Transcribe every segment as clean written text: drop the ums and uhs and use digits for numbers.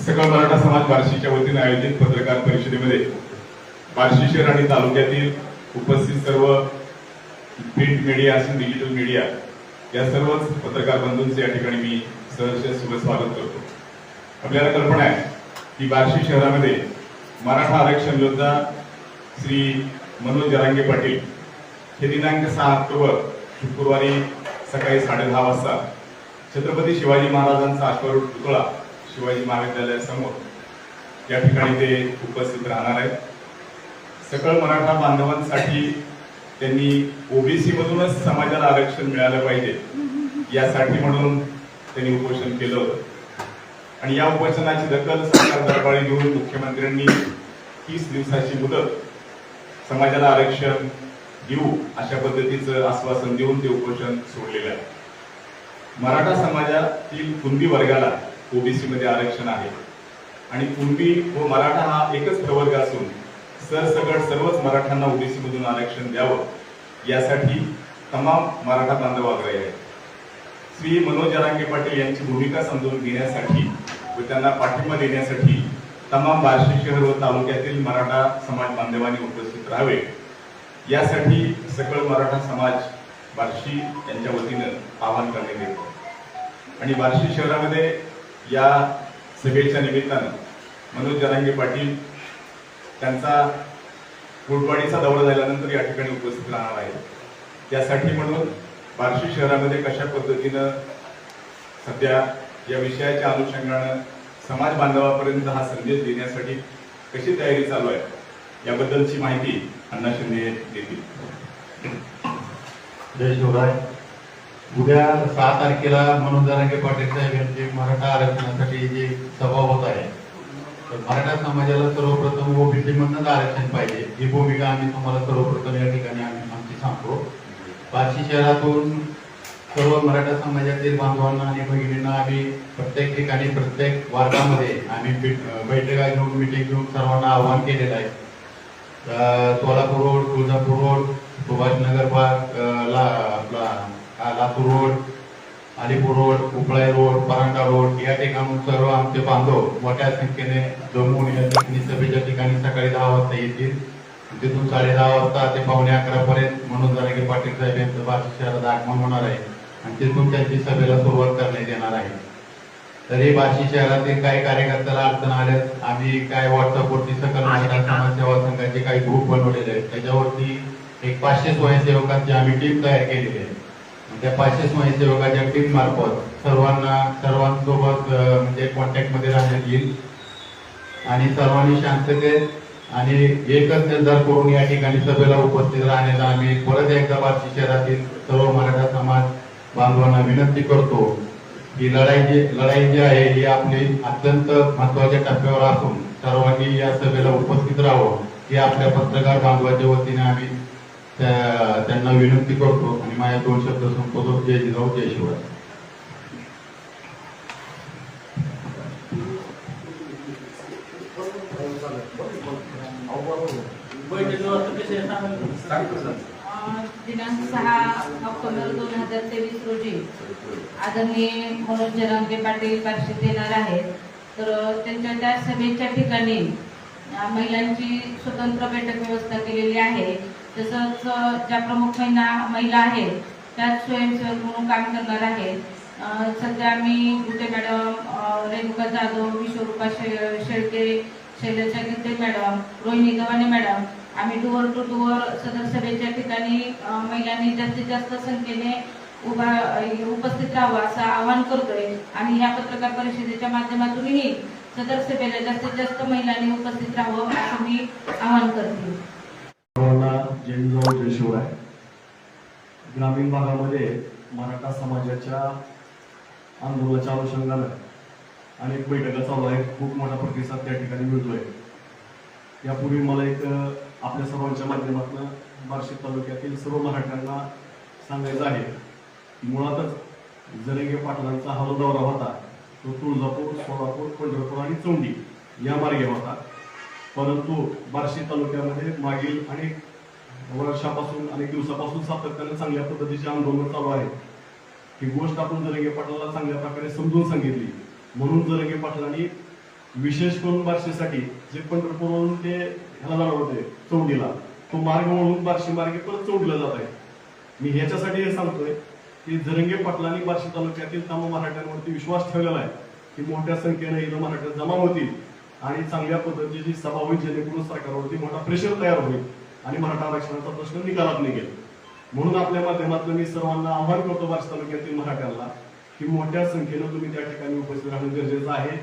सकल मराठा समाज बार्शीच्या वतीने आयोजित पत्रकार परिषदेमध्ये बार्शी शहर आणि तालुक्यातील उपस्थित सर्व प्रिंट मीडिया असेल डिजिटल मीडिया या सर्वच पत्रकार बंधूंचे या ठिकाणी मी सहर्ष शुभ स्वागत करतो। आपल्याला कल्पना आहे की बार्शी शहरामध्ये मराठा आरक्षण योद्धा श्री मनोज जरांगे पाटील हे दिनांक 6 ऑक्टोबर शुक्रवारी सकाळी 10:30 वाजता छत्रपती शिवाजी महाराजांचा अश्वारूढ पुतळा शिवाजी महाविद्यालयासमोर या ठिकाणी ते उपस्थित राहणार आहेत। सकल मराठा बांधवांसाठी त्यांनी ओबीसी मधूनच समाजाला आरक्षण मिळालं पाहिजे यासाठी म्हणून त्यांनी उपोषण केलं होतं आणि या उपोषणाची दखल सरकार दरबारी घेऊन मुख्यमंत्र्यांनी 30 दिवसाची मुदत समाजाला आरक्षण देऊ अशा पद्धतीचं आश्वासन देऊन ते उपोषण सोडलेलं आहे। मराठा समाजातील कुणबी वर्गाला ओबीसी मध्ये आरक्षण आहे आणि कुणबी व मराठा हा एकच प्रवर्ग असून सरसकट सर्वच मराठ्यांना ओबीसी मधून आरक्षण द्यावं यासाठी तमाम मराठा बांधव आग्रही आहेत। श्री मनोज जरांगे पाटील यांची भूमिका समजून घेण्यासाठी व त्यांना पाठिंबा देण्यासाठी तमाम बार्शी शहर व तालुक्यातील मराठा समाज बांधवांनी उपस्थित राहावे यासाठी सकल मराठा समाज बार्शी यांच्या वतीनं आवाहन करण्यात येते आणि बार्शी शहरामध्ये या सभेच्या निमित्तानं मनोज जरांगे पाटील त्यांचा कुर्डवाडीचा दौरा झाल्यानंतर या ठिकाणी उपस्थित राहणार आहे। त्यासाठी म्हणून बार्शी शहरामध्ये कशा पद्धतीनं सध्या या विषयाच्या अनुषंगानं समाज बांधवापर्यंत हा संदेश देण्यासाठी कशी तयारी चालू आहे याबद्दलची माहिती अण्णा शिंदे देतील। जय शिवराय। उद्या 6 तारखेला मनोज जरांगे पाटील साहेब यांची मराठा आरक्षणासाठी जी सभा होत आहे तर मराठा समाजाला सर्वप्रथम ओबीसी मधून आरक्षण पाहिजे ही भूमिका आम्ही तुम्हाला सर्वप्रथम या ठिकाणी आमची सांगतो। बार्शी शहरातून सर्व मराठा समाजातील बांधवांना आणि भगिनींना आम्ही प्रत्येक ठिकाणी प्रत्येक वार्डामध्ये आम्ही बैठका घेऊन मीटिंग घेऊन सर्वांना आवाहन केलेलं आहे। सोलापूर रोड, तुळजापूर रोड, सुभाषनगर बाग, Latur road, Alipur road, Upalai road, Paranda road या ठिकाणून सर्व आमचे बांधव मोठ्या संख्येने जमून या ठिकाणी सभेच्या ठिकाणी सकाळी 10 वाजता येतील। तिथून 10:30 वाजता ते 11:15 पर्यंत मनोज जरांगे पाटील साहेब यांचं बार्शी शहरात आगमन होणार आहे आणि तिथून त्यांची सभेला सुरुवात करण्यात येणार आहे। तरी बार्शी शहरातील काही कार्यकर्त्याला अडचण आल्यास आम्ही काय व्हॉट्सअपवरती सकल मराठा समाज सेवा संघाचे काही ग्रुप बनवलेले आहेत त्याच्यावरती एक 500 स्वयंसेवकांची आम्ही टीम तयार केलेली आहे। त्या 500 स्वयंसेवकाच्या टीम मार्फत सर्वांसोबत म्हणजे कॉन्टॅक्ट मध्ये राहण्यात येईल आणि सर्वांनी शांततेत आणि एकच निर्धार करून या ठिकाणी सभेला उपस्थित राहण्याचा आम्ही परत एकदा बार्शी शहरातील सर्व मराठा समाज बांधवांना विनंती करतो की लढाई जी आहे ही आपली अत्यंत महत्वाच्या टप्प्यावर असून सर्वांनी या सभेला उपस्थित राहावं ही आपल्या पत्रकार बांधवाच्या वतीने आम्ही त्यांना विनंती करतो आणि माझ्या 2 शब्द संपवतो। जय जिजाऊ, जय शिवराय। दिनांक 6 ऑक्टोबर 2023 रोजी आदरणीय मनोज जरांगे पाटील बार्शीत येणार आहेत तर त्यांच्या त्या सभेच्या ठिकाणी महिलांची स्वतंत्र बैठक व्यवस्था केलेली आहे। तसंच ज्या प्रमुख महिला आहेत त्याच स्वयंसेवक म्हणून काम करणार आहेत। सध्या आम्ही Gute madam, Renuka Jadhav, Vishwarupa Shelke, Shailaja Gite madam, Rohini Gavhane madam आम्ही डोअर टू डोअर सदर सभेच्या ठिकाणी महिलांनी जास्तीत जास्त संख्येने उपस्थित राहावं असं आवाहन करतोय आणि या पत्रकार परिषदेच्या माध्यमातूनही सदर सभेला जास्तीत जास्त महिलांनी उपस्थित राहावं असं मी आवाहन करते। जय जिजाऊ, जय शिवराय। ग्रामीण भागामध्ये मराठा समाजाच्या आंदोलनाच्या अनुषंगाने अनेक बैठका चालू आहेत। खूप मोठा प्रतिसाद त्या ठिकाणी मिळतोय। यापूर्वी मला एक आपल्या सर्वांच्या माध्यमातून बार्शी तालुक्यातील सर्व मराठ्यांना सांगायचं आहे की मुळातच जरांगे पाटलांचा हा दौरा होता तो तुळजापूर, सोलापूर, पंढरपूर आणि चौंडी या मार्गे होता। परंतु बार्शी तालुक्यामध्ये मागील अनेक वर्षापासून अनेक दिवसापासून सातत्याने चांगल्या पद्धतीचे आंदोलन चालू आहे। ही गोष्ट आपण जरांगे पाटलांना चांगल्या प्रकारे समजून सांगितली म्हणून जरांगे पाटलांनी विशेष करून बार्शीसाठी जे पंढरपूरवरून ते ह्याला जाणार होते चौंडीला, तो मार्ग म्हणून बार्शी मार्गे परत चौंडीला जात आहे. मी ह्याच्यासाठी हे सांगतोय की जरंगे पाटलांनी बार्शी तालुक्यातील तमाम मराठ्यांवरती विश्वास ठेवलेला आहे की मोठ्या संख्येने इथं मराठा जमा होतील आणि चांगल्या पद्धतीची सभा होईल, जेणेकरून सरकारवरती मोठा प्रेशर तयार होईल आणि मराठा आरक्षणाचा प्रश्न निकालात निघेल. म्हणून आपल्या माध्यमातून मी सर्वांना आवाहन करतो बार्शी तालुक्यातील मराठ्यांना की मोठ्या संख्येनं तुम्ही त्या ठिकाणी उपस्थित राहणं गरजेचं आहे,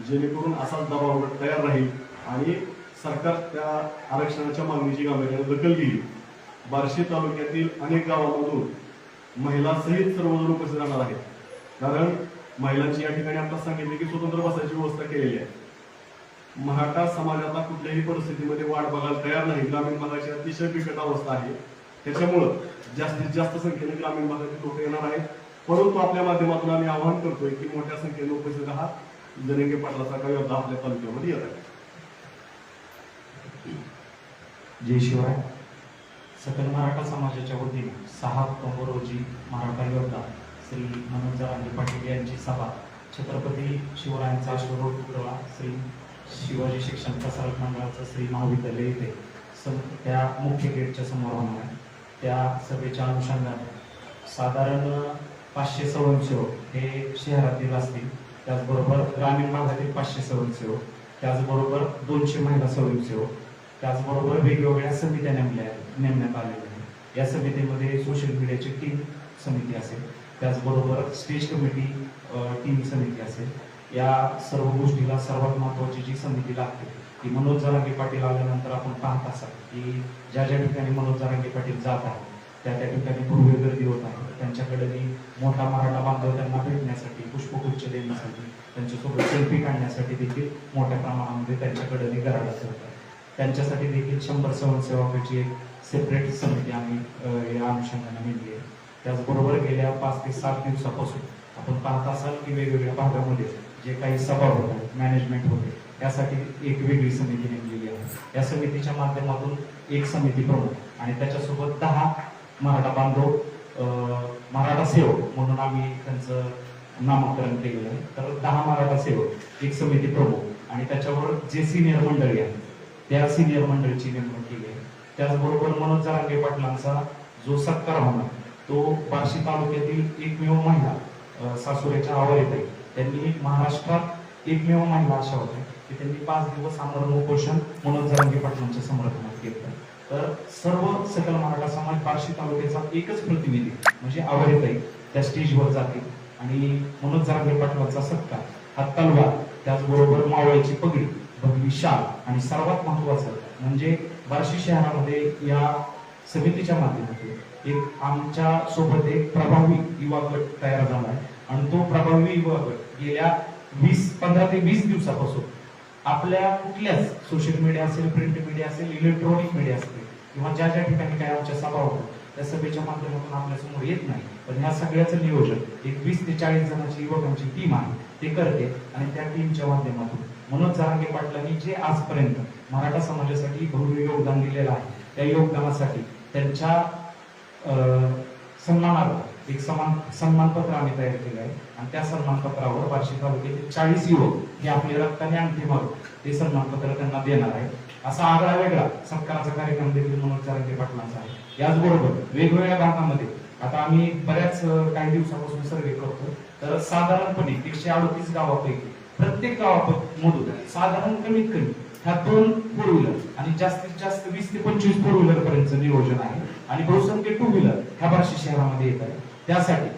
जेणेकरून असाच दबाव तयार राहील आणि सरकार त्या आरक्षणाच्या मागणीची गांभीर्याने दखल घेईल. बार्शी तालुक्यातील अनेक गावांमधून महिला सहित सर्वजण उपस्थित राहणार आहेत, कारण महिलांची या ठिकाणी आता सांगितले की स्वतंत्र बसायची व्यवस्था केलेली आहे. मराठा समाज आता कुठल्याही परिस्थितीमध्ये वाट बघायला तयार नाही. ग्रामीण भागाची अतिशय बिकट अवस्था आहे, त्याच्यामुळं जास्तीत जास्त संख्येने ग्रामीण भागातील लोक येणार आहेत. परंतु आपल्या माध्यमातून आम्ही आवाहन करतोय की मोठ्या संख्येने उपस्थित राहा. जरंगे पाटलाचा काही योद्धा आपल्या तालुक्यामध्ये येत आहे. जय शिवराय. सकल मराठा समाजाच्या वतीने 6 ऑक्टोबर रोजी मराठा योद्धा श्री मनोज जरांगे पाटील यांची सभा छत्रपती शिवरायांचा अश्वरूढ पुतळा श्री शिवाजी शिक्षण प्रसारक मंडळाचं श्री महाविद्यालय येथे त्या मुख्य गेटच्या समोर होणार आहे. त्या सभेच्या अनुषंगाने साधारण 500 स्वयंसेवक हे शहरातील असतील, त्याचबरोबर ग्रामीण भागातील 500 स्वयंसेवक, त्याचबरोबर 200 महिला स्वयंसेवक, त्याचबरोबर वेगवेगळ्या समित्या नेमण्यात आलेल्या आहेत. या समितीमध्ये सोशल मीडियाची टीम समिती असेल, त्याचबरोबर स्टेज कमिटी टीम समिती असेल. या सर्व गोष्टीला सर्वात महत्त्वाची जी समिती लागते ती मनोज जरांगे पाटील आल्यानंतर आपण पाहत असाल की ज्या ज्या ठिकाणी मनोज जरांगे पाटील जात आहेत त्या ठिकाणी पूर्वी गर्दी होत आहे. त्यांच्याकडे मोठा मराठा बांधव त्यांना भेटण्यासाठी, पुष्पगुच्छ देण्यासाठी, त्यांच्यासोबत सेल्फी काढण्यासाठी देखील मोठ्या प्रमाणामध्ये त्यांच्याकडे गराडा असतात. त्यांच्यासाठी देखील 100 स्वयंसेवकाची एक सेपरेट समिती आम्ही या अनुषंगाने नेमली आहे. त्याचबरोबर गेल्या 5 ते 7 दिवसापासून आपण पाहत असाल की वेगवेगळ्या भागामध्ये जे काही सभा होत आहेत, मॅनेजमेंट होते, त्यासाठी एक वेगळी समिती नेमलेली आहे. या समितीच्या माध्यमातून एक समिती प्रमुख आणि त्याच्यासोबत 10 मराठा बांधव मराठा सेवक म्हणून आम्ही त्यांचं नामकरण केलेलं आहे. तर 10 मराठा सेवक, एक समिती प्रमुख आणि त्याच्यावर जे सिनियर मंडळी आहेत त्या सिनियर मंडळीची नेमणूक केली आहे. त्याचबरोबर मनोज जरांगे पाटलांचा जो सत्कार होणार तो बार्शी तालुक्यातील एकमेव महिला सासुरेच्या आवारीताई, त्यांनी महाराष्ट्रात एकमेव महिला अशा होत्या की त्यांनी 5 दिवस आमरण उपोषण मनोज जरांगे पाटलांच्या समर्थनात केलं. तर सर्व सकल मराठा समाज बार्शी तालुक्याचा एकच प्रतिनिधी म्हणजे आवारीताई त्या स्टेजवर जाते आणि मनोज जरांगे पाटलांचा सत्कार, हा तलवार, त्याचबरोबर मावळ्याची पगडी, भगवी शाल आणि सर्वात महत्वाचं म्हणजे बार्शी शहरामध्ये या समितीच्या माध्यमातून एक आमच्या सोबत एक प्रभावी युवा गट तयार झाला आहे आणि तो प्रभावी युवा गट गेल्या 15 ते 20 दिवसापासून आपल्या कुठल्याच सोशल मीडिया असेल, प्रिंट मीडिया असेल, इलेक्ट्रॉनिक मीडिया असेल किंवा ज्या ज्या ठिकाणी काय आमच्या सभा होतात त्या सभेच्या माध्यमातून आपल्या समोर येत नाही, पण ह्या सगळ्याचं नियोजन एक 20 ते 40 जणांची युवकांची टीम आहे ते करते आणि त्या टीमच्या माध्यमातून मनोज जरांगे पाटलांनी जे आजपर्यंत मराठा समाजासाठी भव्य योगदान दिलेलं आहे त्या योगदानासाठी त्यांच्या सन्मानार्थ एक सन्मानपत्र आम्ही तयार केलं आहे आणि त्या सन्मानपत्रावर बार्शी तालुक्यातील 40 युवक हे आपले रक्ताने अंगठी मारून ते सन्मानपत्र त्यांना देणार आहे. असा आगळा वेगळा सत्काराचा कार्यक्रम देखील मनोज जरांगे पाटलांचा आहे. याचबरोबर वेगवेगळ्या भागामध्ये आता आम्ही बऱ्याच काही दिवसापासून सर्वे करतो, तर साधारणपणे 138 गावापैकी प्रत्येक गावामधून साधारण कमीत कमी ह्या 2 फोर व्हीलर आणि जास्तीत जास्त 20 ते 25 फोर व्हीलर पर्यंत नियोजन आहे आणि बहुसंख्य 2 व्हीलर ह्या बार्शी शहरामध्ये येत आहे. त्यासाठी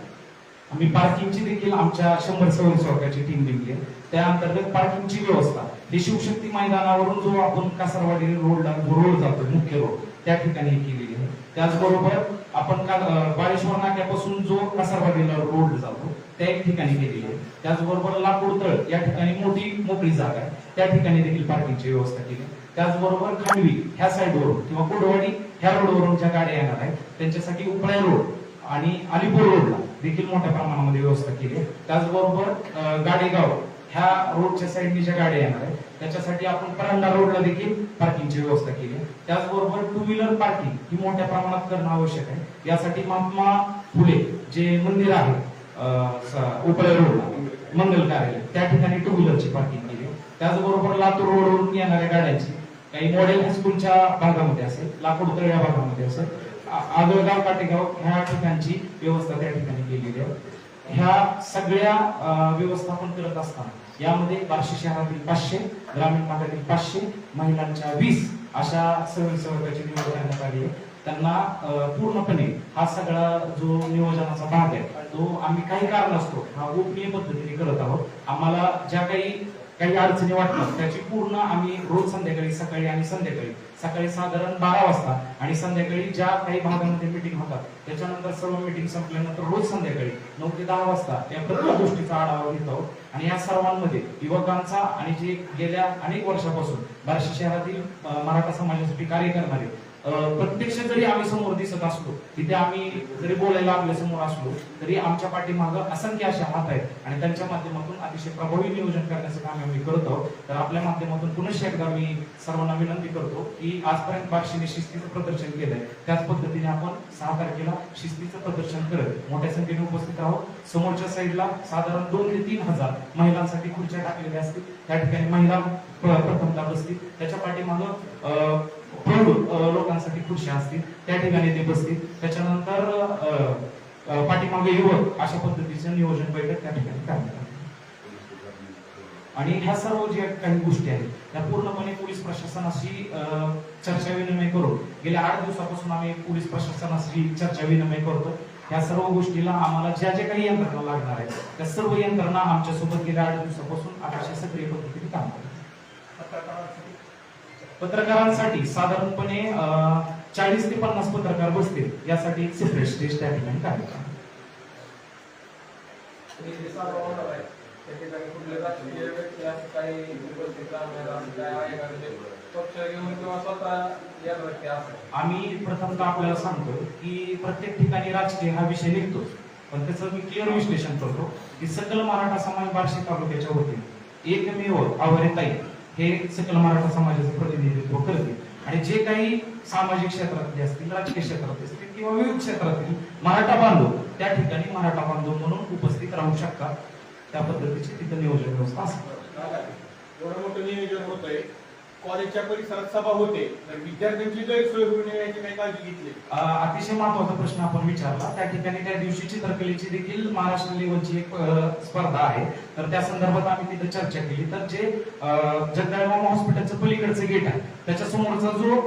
आम्ही पार्किंगची देखील आमच्या 100 स्वयंसेवकाची टीम नेमली आहे. त्या अंतर्गत पार्किंगची व्यवस्था ही शिवशक्ती मैदानावरून जो आपण कासारवाडी रोड जातो मुख्य रोड त्या ठिकाणी केलेली आहे. त्याचबरोबर आपण बाळेश्वर नाक्यापासून जो कासारवाडीला रोड जातो त्या एक ठिकाणी केलेली आहे. त्याचबरोबर लाकूड तळ या ठिकाणी मोठी मोकळी जागा आहे, त्या ठिकाणी देखील पार्किंगची व्यवस्था केली. त्याचबरोबर खांडवी ह्या साईडवरून किंवा कुडवाडी ह्या रोडवरून ज्या गाड्या येणार आहेत त्यांच्यासाठी उपळा रोड आणि अलिपूर रोडला देखील मोठ्या प्रमाणामध्ये व्यवस्था केली. त्याचबरोबर गाडेगाव ह्या रोडच्या साईडने ज्या गाड्या येणार आहेत त्याच्यासाठी आपण परांडा रोडला देखील पार्किंगची व्यवस्था केली. त्याचबरोबर 2 व्हीलर पार्किंग ही मोठ्या प्रमाणात करणं आवश्यक आहे. यासाठी महात्मा फुले जे मंदिर आहे उपळा रोडला मंगल कार्यालय त्या ठिकाणी 2 व्हीलरची पार्किंग केली. त्याचबरोबर लातूर रोडवरून येणाऱ्या गाड्यांची, काही मॉडेल हायस्कूलच्या भागामध्ये असेल, लाकूड तळ्या भागामध्ये असेल, आगळगाव काटेगाव ह्या ठिकाणची व्यवस्था त्या ठिकाणी केलेली आहे. ह्या सगळ्या व्यवस्थापन करत असताना यामध्ये बार्शी शहरातील 500, ग्रामीण भागातील 500, महिलांच्या 20 अशा स्वयंसेवकाची निवड करण्यात आली आहे. त्यांना पूर्णपणे हा सगळा जो नियोजनाचा भाग आहे तो आम्ही काही कारण असतो हा गोपनीय पद्धतीने करत आहोत. आम्हाला ज्या काही अडचणी वाटतात त्याची पूर्ण आम्ही रोज संध्याकाळी, सकाळी आणि संध्याकाळी, सकाळी साधारण 12 वाजता आणि संध्याकाळी ज्या काही भागामध्ये मीटिंग होतात त्याच्यानंतर सर्व मीटिंग संपल्यानंतर रोज संध्याकाळी 9 ते 10 वाजता या प्रत्येक गोष्टीचा आढावा घेत आहोत. आणि या सर्वांमध्ये युवकांचा आणि जे गेल्या अनेक वर्षापासून बार्शी शहरातील मराठा समाजासाठी कार्य करणारे प्रत्यक्ष जरी आम्ही समोर दिसत असलो, तिथे आम्ही जरी बोलायला आपल्या समोर असलो तरी आमच्या पाठीमागं असंख्य अशा हात आहेत आणि त्यांच्या माध्यमातून अतिशय प्रभावी नियोजन करण्याचं काम आम्ही करत आहोत. तर आपल्या माध्यमातून पुनश्च एकदा मी सर्वांना विनंती करतो की आजपर्यंत बार्शीने शिस्तीचं प्रदर्शन केलंय, त्याच पद्धतीने आपण 6 तारखेला शिस्तीचं प्रदर्शन करत मोठ्या संख्येने उपस्थित आहोत. समोरच्या साईडला साधारण 2 ते 3 हजार महिलांसाठी खुर्च्या टाकलेल्या असतील, त्या ठिकाणी महिला प्रथमतः बसतील. त्याच्या पाठीमागं प्रौढ लोकांसाठी खुर्च्या असतील, त्या ठिकाणी ते बसतील. त्याच्यानंतर पाठीमागे युवक अशा पद्धतीचं नियोजन बैठक त्या ठिकाणी करण्यात आली. आणि ह्या सर्व ज्या काही गोष्टी आहेत त्या पूर्णपणे पोलीस प्रशासनाशी चर्चा विनिमय करून गेल्या 8 दिवसापासून आम्ही पोलीस प्रशासनाशी चर्चा विनिमय करतो. ह्या सर्व गोष्टीला आम्हाला ज्या ज्या काही यंत्रणा लागणार आहेत त्या सर्व यंत्रणा आमच्या सोबत गेल्या 8 दिवसापासून अतिशय सक्रिय पद्धतीने काम करतात. पत्रकारांसाठी साधारणपणे 40 ते 50 पत्रकार बसतील, यासाठी एक सेपरेट स्टेज त्या ठिकाणी कार्यक्रम. आम्ही प्रथमतः आपल्याला सांगतो की प्रत्येक ठिकाणी राजकीय हा विषय निघतो, पण त्याचं मी क्लिअर विश्लेषण करतो की सकल मराठा समाज बार्शी तालुक्याच्या वतीने एकमेव आवरेताई हे सकल मराठा समाजाचं प्रतिनिधित्व करते. आणि जे काही सामाजिक क्षेत्रातले असतील, राजकीय क्षेत्रात असतील किंवा विविध क्षेत्रातील मराठा बांधव त्या ठिकाणी मराठा बांधव म्हणून उपस्थित राहू शकतात. त्या पद्धतीची तिथं नियोजन व्यवस्था असते. एवढं मोठं नियोजन होतंय, कॉलेजच्या परिसरात सभा होते, तर विद्यार्थ्यांची गैरसोय होऊ नये याची काही काळजी घेतली? अतिशय महत्वाचा प्रश्न आपण विचारला. त्या ठिकाणी त्या दिवशी चित्रकलेची देखील महाराष्ट्र लेवलची एक स्पर्धा आहे, तर त्या संदर्भात आम्ही तिथे चर्चा केली. तर जे जगदाळेमामा हॉस्पिटलचं पलीकडचं गेट आहे त्याच्या समोरचा जो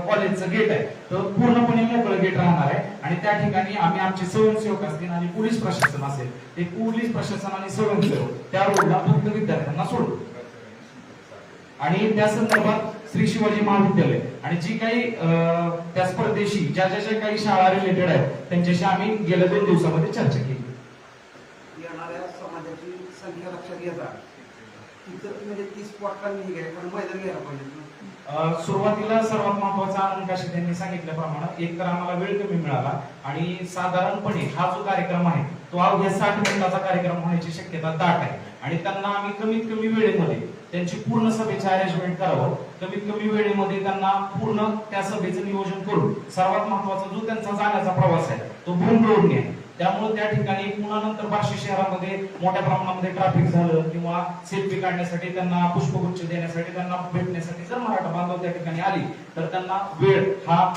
कॉलेजचं गेट आहे तो पूर्णपणे मोकळं गेट राहणार आहे. आणि त्या ठिकाणी आम्ही आमचे स्वयंसेवक असतील आणि पोलीस प्रशासन असेल, ते पोलीस प्रशासन आणि स्वयंसेवक त्या रोडला फक्त विद्यार्थ्यांना सोडतो. आणि त्या संदर्भात श्री शिवाजी महाविद्यालय आणि जी काही त्या स्पर्धेशी ज्या ज्या काही शाळा रिलेटेड आहेत त्यांच्याशी आम्ही गेल्या 2 दिवसामध्ये चर्चा केली. येणाऱ्या समाजाची संख्या लक्षात घेता तिथं म्हणजे 30 स्पॉटला निघाय पण मैदान घ्यायला पाहिजे. सुरुवातीला सर्वात महत्वाचा आनंद त्यांनी सांगितल्याप्रमाणे एक तर आम्हाला वेळ कमी मिळाला आणि साधारणपणे हा जो कार्यक्रम आहे तो अवघ्या 60 मिनिटाचा कार्यक्रम होण्याची शक्यता दाट आहे. आणि त्यांना आम्ही कमीत कमी वेळेमध्ये त्यांची पूर्ण सभेचे अरेंजमेंट करावं, कमीत कमी वेळेमध्ये त्यांना पूर्ण त्या सभेचं नियोजन करून सर्वात महत्वाचा जो त्यांचा जाण्याचा प्रवास आहे तो भूम रोडने आहे. त्यामुळे त्या ठिकाणी पुन्हा नंतर बार्शी शहरामध्ये मोठ्या प्रमाणामध्ये ट्रॅफिक झालं किंवा सेल्फी काढण्यासाठी, त्यांना पुष्पगुच्छ देण्यासाठी, त्यांना भेटण्यासाठी जर मराठा बांधव त्या ठिकाणी आली तर त्यांना वेळ हा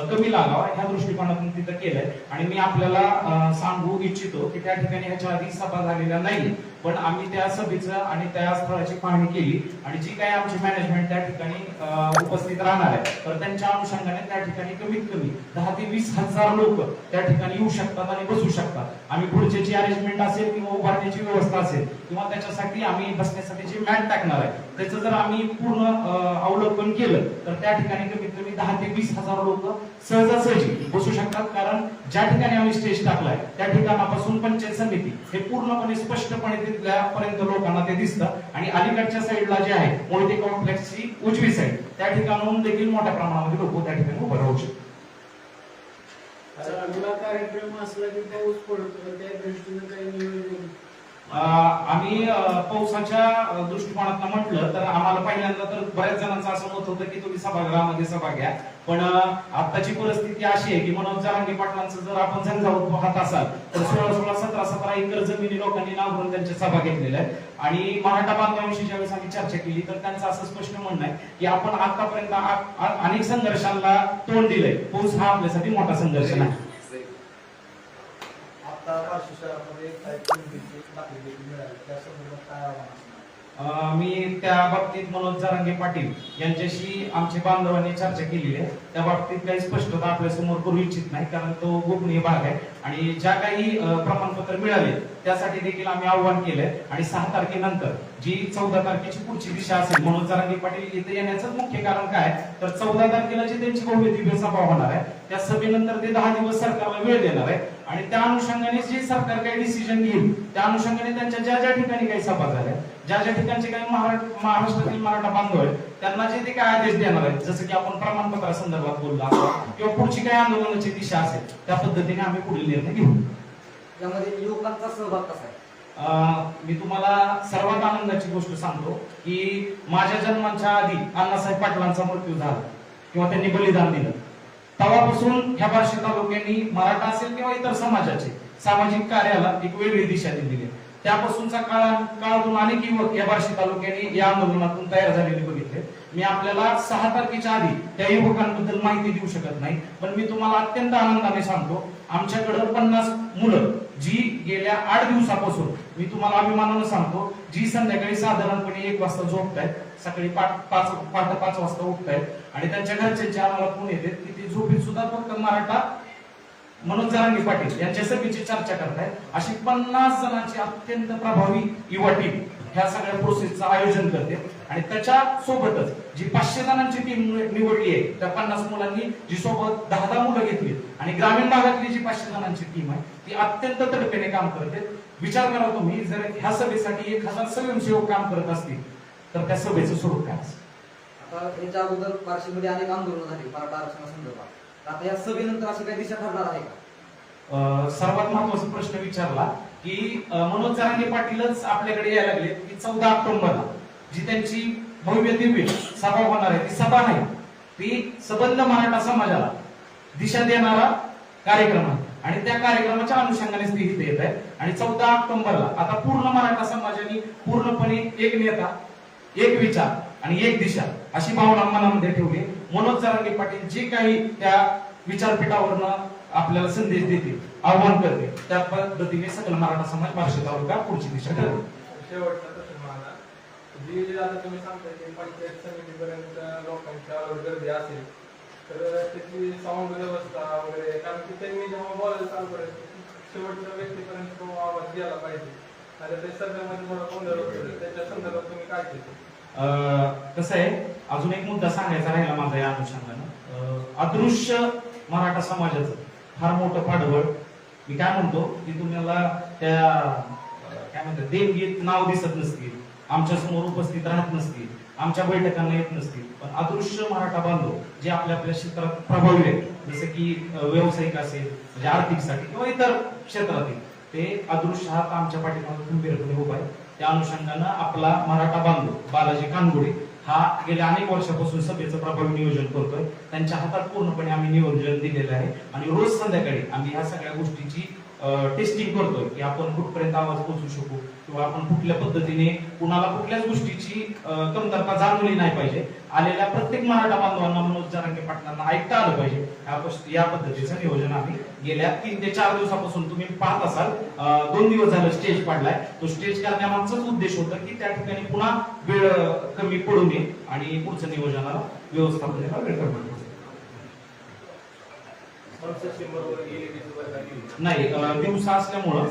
कमी लागावा ह्या दृष्टिकोनातून तिथं केलंय. आणि मी आपल्याला सांगू इच्छितो की त्या ठिकाणी ह्याच्या आधी सभा झालेल्या नाही, पण आम्ही त्या सभेचं आणि त्या स्थळाची पाहणी केली आणि जी काही आमची मॅनेजमेंट त्या ठिकाणी उपस्थित राहणार आहे तर त्यांच्या अनुषंगाने त्या ठिकाणी कमीत कमी 10 ते 20 हजार लोक त्या ठिकाणी येऊ शकतात आणि बसू शकतात. आम्ही पुढच्याची अरेंजमेंट असेल किंवा उभारण्याची व्यवस्था असेल किंवा त्याच्यासाठी आम्ही बसण्यासाठी जे मॅट टाकणार आहे त्याचं जर आम्ही पूर्ण अवलोकन केलं तर त्या ठिकाणी कमीत कमी 10 ते 20 हजार लोक सहजासहजी बसू शकतात. कारण ज्या ठिकाणी आम्ही स्टेज टाकलाय त्या ठिकाणापासून पंचायत समिती हे पूर्णपणे स्पष्टपणे तिथल्यापर्यंत लोकांना ते दिसतं. आणि अलीकडच्या साईडला जे आहे मोहिते कॉम्प्लेक्सची उजवी साईड त्या ठिकाणाहून देखील मोठ्या प्रमाणामध्ये लोक त्या ठिकाणी उभं राहू शकतात. चांगला कार्यक्रम असला की पाऊस पडतो, त्या दृष्टीने काही नियोजन आम्ही पावसाच्या दृष्टिकोनातून म्हटलं तर आम्हाला पहिल्यांदा तर बऱ्याच जणांचं असं मत होतं की तुम्ही सभागृहामध्ये सभा घ्या, पण आताची परिस्थिती अशी आहे की मनोज जरांगे पाटलांचं जर आपण झंझावत पाहत असाल तर 16, 17 एकर जमिनी लोकांनी नाव करून त्यांच्या सभा घेतलेल्या आहेत आणि मराठा बांधवांविषयी ज्यावेळेस आम्ही चर्चा केली तर त्यांचं असं स्पष्ट म्हणणं आहे की आपण आतापर्यंत अनेक संघर्षांना तोंड दिलंय, पाऊस हा आपल्यासाठी मोठा संघर्ष नाही. आता बार्शी शहरामध्ये काही कोंबडीचे दाखले देखील मिळाले, त्या संदर्भात काय आव्हान असणार? मी त्या बाबतीत मनोज जरांगे पाटील यांच्याशी आमच्या बांधवांनी चर्चा केलेली आहे. त्या बाबतीत काही स्पष्टता आपल्या समोर करू इच्छित नाही, कारण तो गोपनीय भाग आहे आणि ज्या काही प्रमाणपत्र मिळाले त्यासाठी देखील आम्ही आव्हान केलंय आणि 6 तारखेनंतर जी 14 तारखेची पुढची दिशा असेल, मनोज जरांगे पाटील इथे येण्याचं मुख्य कारण काय तर 14 तारखेला जी त्यांची भव्य दिव्य सभा होणार आहे त्या सभेनंतर ते 10 दिवस सरकारला वेळ देणार आहे आणि त्या अनुषंगाने जे सरकार काही डिसिजन घेईल त्या अनुषंगाने त्यांच्या ज्या ज्या ठिकाणी काही सभा झाल्या, ज्या ज्या ठिकाणचे काही महाराष्ट्रातील मराठा बांधव आहेत त्यांना जे ते काय आदेश देणार आहेत, जसं की आपण प्रमाणपत्रा संदर्भात बोललो असं किंवा पुढची काही आंदोलनाची दिशा असेल त्या पद्धतीने आम्ही पुढील निर्णय घेऊ. यामध्ये युवकांचा सहभाग कसा आहे? मी तुम्हाला सर्वात आनंदाची गोष्ट सांगतो की माझ्या जन्माच्या आधी अण्णासाहेब पाटलांचा मृत्यू झाला किंवा त्यांनी बलिदान दिलं, तेव्हापासून ह्या बार्शी तालुक्यांनी मराठा असेल किंवा इतर समाजाचे सामाजिक कार्याला एक वेगळी दिशा दिली. त्यापासूनचा काळातून अनेक युवक या बार्शी तालुक्याने या आंदोलनातून तयार झालेले बघितले. मी आपल्याला 6 तारखेच्या आधी त्या युवकांबद्दल माहिती देऊ शकत नाही, पण मी तुम्हाला अत्यंत आनंदाने सांगतो आमच्याकडे 50 मुलं जी गेल्या 8 दिवसापासून, मी तुम्हाला अभिमानानं सांगतो, जी संध्याकाळी साधारणपणे 1 वाजता झोपतायत, सकाळी 5 वाजता उठतायत आणि त्यांच्या घरच्यांचे आम्हाला फोन येते की ते झोपेत सुद्धा फक्त मराठा मनोज जरांगे पाटील यांच्या सभेची चर्चा करतायत. अशी 50 जणांची अत्यंत प्रभावी युवा टीम ह्या सगळ्या प्रोसेसचं आयोजन करते आणि त्याच्या सोबतच जी 500 जणांची टीम निवडली आहे त्या 50 मुलांनी जी सोबत 10 मुलं घेतली आणि ग्रामीण भागातली जी 500 जणांची टीम आहे ती अत्यंत तडफेने काम करते. विचार करा तुम्ही, जर ह्या सभेसाठी 1000 स्वयंसेवक काम करत असतील तर त्या सभेचं स्वरूप काय असेल? आता याच्या अगोदर बार्शीमध्ये अनेक आंदोलनं झाली मराठा आरक्षणासंदर्भात, आता या सभेनंतर अशी काही दिशा ठरणार आहे का? सर्वात महत्वाचा प्रश्न विचारला की मनोज जरांगे पाटीलच आपल्याकडे यायला लागले की 14 ऑक्टोबरला जी त्यांची भव्य दिव्य सभा होणार आहे ती सभा नाही, ती सबंध मराठा समाजाला दिशा देणारा कार्यक्रम आहे आणि त्या कार्यक्रमाच्या अनुषंगाने ते इथे येत आहे आणि 14 ऑक्टोबरला आता पूर्ण मराठा समाजाने पूर्णपणे एक नेता, एक विचार आणि एक दिशा अशी भावना मनामध्ये ठेवली. मनोज जरांगे पाटील जे काही त्या विचारपीठावरनं आपल्याला संदेश देतील, आव्हान करते, त्या पद्धतीने सकल मराठा समाज बार्शी तालुका पुढची दिशा ठरवेल. शेवटचा प्रश्न मला, जी आता तुम्ही सांगताय की पंचायत समितीपर्यंत लोकांच्या गर्दी असेल तर त्याची साऊंड व्यवस्था वगैरे, कारण की त्यांनी जेव्हा बोलायला चालू करायचं शेवटच्या व्यक्तीपर्यंत तो आवाज गेला पाहिजे, आता ते सगळ्यामध्ये थोडा गोंधळ होतो, त्याच्या संदर्भात तुम्ही काय केलं? कसं आहे, अजून एक मुद्दा सांगायचा राहिला माझा या अनुषंगानं, अदृश्य मराठा समाजाचं फार मोठं पाठबळ. मी काय म्हणतो की तुम्हाला त्या काय म्हणतात देणगीत नाव दिसत नसतील, आमच्या समोर उपस्थित राहत नसतील, आमच्या बैठकांना येत नसतील, पण अदृश्य मराठा बांधव जे आपल्या आपल्या क्षेत्रात प्रभावी आहेत, जसं की व्यावसायिक असेल म्हणजे आर्थिकसाठी किंवा इतर क्षेत्रातील, ते अदृश्य हात आमच्या पाठीमागे खंबीरपणे उभा आहे. त्या अनुषंगानं आपला मराठा बांधव बालाजी कानगुडे हा गेल्या अनेक वर्षापासून सभेचं प्रभावी नियोजन करतोय. त्यांच्या हातात पूर्णपणे आम्ही नियोजन दिलेलं आहे आणि रोज संध्याकाळी आम्ही ह्या सगळ्या गोष्टीची टेस्टिंग करतोय की आपण कुठपर्यंत आवाज पोहोचू शकू किंवा आपण कुठल्या पद्धतीने कुणाला कुठल्याच गोष्टीची कमतरता जाणवली नाही पाहिजे. आलेल्या प्रत्येक मराठा बांधवांना मनोज जरांगे पाटलांना ऐकता आलं पाहिजे, या पद्धतीचं नियोजन आम्ही गेल्या 3 ते 4 दिवसापासून तुम्ही पाहत असाल 2 दिवस झालं स्टेज पाडलाय. तो स्टेज करण्यामागचाच उद्देश होता की त्या ठिकाणी पुन्हा वेळ कमी पडू नये आणि पुढच्या नियोजनाला व्यवस्थापनाला वेळ कमी पडू. नाही, दिवसा असल्यामुळं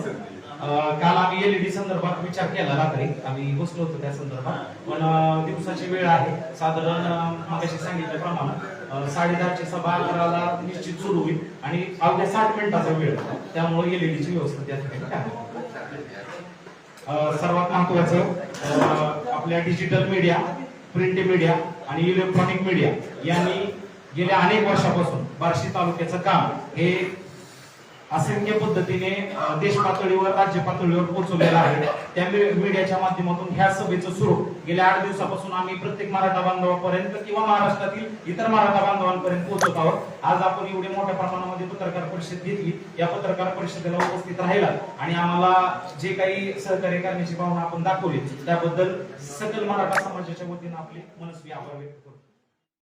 काल आम्ही एलईडी संदर्भात विचार केला, रात्री आम्ही बसलो होतो त्या संदर्भात, पण दिवसाची वेळ आहे साधारण मगाशी सांगितल्याप्रमाणे 10:30ची सभा 11ला निश्चित सुरू होईल आणि अवघ्या 60 मिनिटाचा वेळ, त्यामुळे एलईडीची व्यवस्था त्या ठिकाणी आहे. सर्वात महत्वाचं आपल्या डिजिटल मीडिया, प्रिंट मीडिया आणि इलेक्ट्रॉनिक मीडिया यांनी गेल्या अनेक वर्षापासून बार्शी तालुक्याचं काम हे असंख्य पद्धतीने देश पातळीवर राज्य पातळीवर पोहोचवलेला आहे. त्या मीडियाच्या माध्यमातून ह्या सभेचं स्वरूप गेल्या 8 दिवसापासून आम्ही प्रत्येक मराठा बांधवापर्यंत किंवा महाराष्ट्रातील इतर मराठा बांधवांपर्यंत पोहोचत आहोत. आज आपण एवढे मोठ्या प्रमाणामध्ये पत्रकार परिषद घेतली. या पत्रकार परिषदेला उपस्थित राहिला आणि आम्हाला जे काही सहकार्य करण्याची भावना आपण दाखवली त्याबद्दल सकल मराठा समाजाच्या वतीनं आपले मनस्वी आभार व्यक्त करतो.